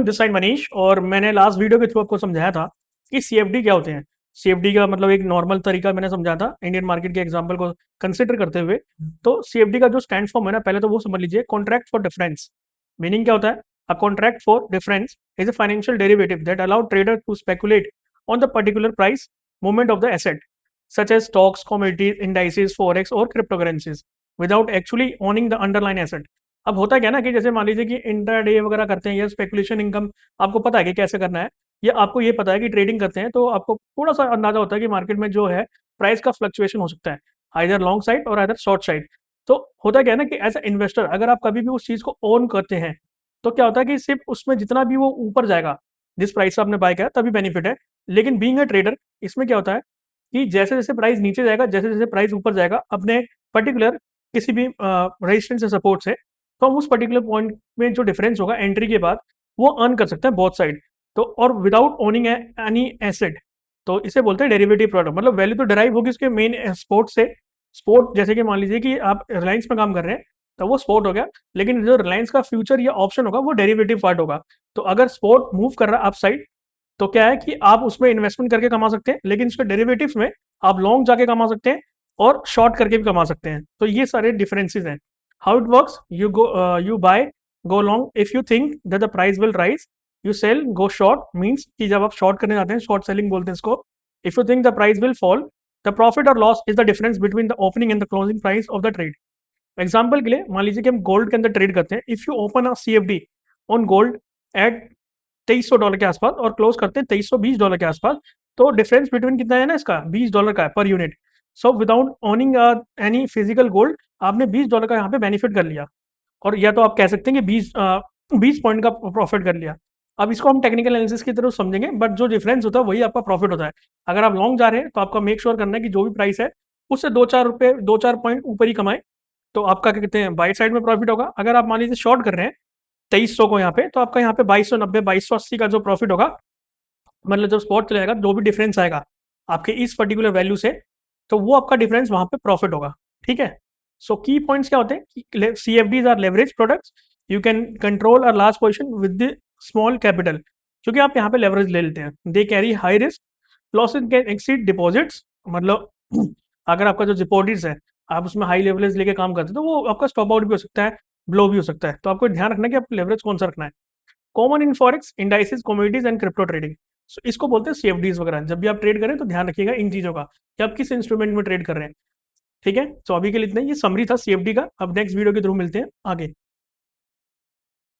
This side Manish. और मैंने last video के थ्रू आपको समझाया था कि सीएफडी क्या होते हैं। सीएफडी का मतलब एक नॉर्मल तरीका मैंने समझा था इंडियन मार्केट के एग्जांपल को कंसिडर करते हुए। तो सीएफडी का जो स्टैंड फॉर्म है ना, पहले तो वो समझ लीजिए। Contract for difference. मीनिंग क्या होता है? A contract for difference is a financial derivative that allow trader to speculate on the particular price movement of the asset such as stocks, commodities, indices, forex और cryptocurrencies without actually owning the underline asset. अब होता क्या है ना कि जैसे मान लीजिए कि इंट्राडे वगैरह करते हैं या स्पेकुलेशन इनकम आपको पता है कि कैसे करना है, या आपको ये पता है कि ट्रेडिंग करते हैं तो आपको थोड़ा सा अंदाजा होता है कि मार्केट में जो है प्राइस का फ्लक्चुएशन हो सकता है, आइदर लॉन्ग साइड और आइदर शॉर्ट साइड। तो होता क्या है ना कि एज अ इन्वेस्टर अगर आप कभी भी उस चीज़ को ओन करते हैं तो क्या होता है कि सिर्फ उसमें जितना भी वो ऊपर जाएगा, जिस प्राइस से आपने बाय किया तभी बेनिफिट है। लेकिन बीइंग अ ट्रेडर इसमें क्या होता है कि जैसे जैसे प्राइस नीचे जाएगा, जैसे जैसे प्राइस ऊपर जाएगा, अपने पर्टिकुलर किसी भी रेजिस्टेंस या सपोर्ट से, तो हम उस पर्टिकुलर पॉइंट में जो डिफरेंस होगा एंट्री के बाद वो अर्न कर सकते हैं बोथ साइड। तो और विदाउट ओनिंग एनी एसेट, तो इसे बोलते हैं डेरिवेटिव प्रोडक्ट। मतलब वैल्यू तो डिराइव होगी उसके मेन स्पोर्ट से। स्पोर्ट जैसे कि मान लीजिए कि आप रिलायंस में काम कर रहे हैं तो वो स्पोर्ट हो गया, लेकिन जो रिलायंस का फ्यूचर या ऑप्शन होगा वो डेरिवेटिव पार्ट होगा। तो अगर स्पोर्ट मूव कर रहा है अप साइड तो क्या है कि आप उसमें इन्वेस्टमेंट करके कमा सकते हैं, लेकिन इसके डेरिवेटिव्स में आप लॉन्ग जाके कमा सकते हैं और शॉर्ट करके भी कमा सकते हैं। तो ये सारे डिफरेंसेस हैं। How it works, you buy go long if you think that the price will rise, you sell go short means कि जब आप शॉर्ट करने जाते हैं शॉर्ट सेलिंग बोलते हैं इसको। If you think the price will fall, the profit और loss is the difference between the opening and the closing price of the trade. Example के लिए मान लीजिए कि हम गोल्ड के अंदर ट्रेड करते हैं। If you open a CFD on gold eight $2300 के आसपास और क्लोज करते हैं $2320 के आसपास, तो डिफरेंस बिटवीन कितना है ना इसका $20 का है per unit. So without owning any physical gold आपने $20 का यहाँ पे बेनिफिट कर लिया। और या तो आप कह सकते हैं कि 20 पॉइंट का प्रॉफिट कर लिया। अब इसको हम टेक्निकल एनालिसिस की तरफ समझेंगे, बट जो डिफरेंस होता है वही आपका प्रॉफिट होता है। अगर आप लॉन्ग जा रहे हैं तो आपका मेक श्योर करना है कि जो भी प्राइस है उससे 2-4 रुपये 2-4 पॉइंट ऊपर ही कमाए, तो आपका क्या कहते हैं बाई साइड में प्रॉफिट होगा। अगर आप मान लीजिए शॉर्ट कर रहे हैं 2300 को यहाँ पे, तो आपका यहाँ पे 2290 2280 का जो प्रॉफिट होगा, मतलब जब स्पॉट चलेगा जो भी डिफरेंस आएगा आपके इस पर्टिकुलर वैल्यू से, तो वो आपका डिफरेंस वहां पे प्रॉफिट होगा। ठीक है। सो की पॉइंट्स क्या होते हैं? C F Ds are leverage products. You can control a large position with the small capital, क्योंकि आप यहाँ पे लेवरेज ले लेते हैं। They carry high risk, losses can exceed deposits. मतलब अगर आपका जो डिपॉजिट्स है आप उसमें हाई लेवरेज लेके काम करते हैं तो वो आपका स्टॉप आउट भी हो सकता है, ब्लो भी हो सकता है। तो आपको ध्यान रखना है कि आपको लेवरेज कौन सा रखना है। Common in forex, indices, commodities and crypto trading. So इसको बोलते हैं सीएफडीज वगैरह। जब भी आप ट्रेड करें तो ध्यान रखिएगा इन चीजों का कि आप किस इंस्ट्रूमेंट में ट्रेड कर रहे हैं। ठीक है। तो अभी के लिए इतना ही, ये समरी था सीएफडी का। अब नेक्स्ट वीडियो के थ्रू मिलते हैं आगे।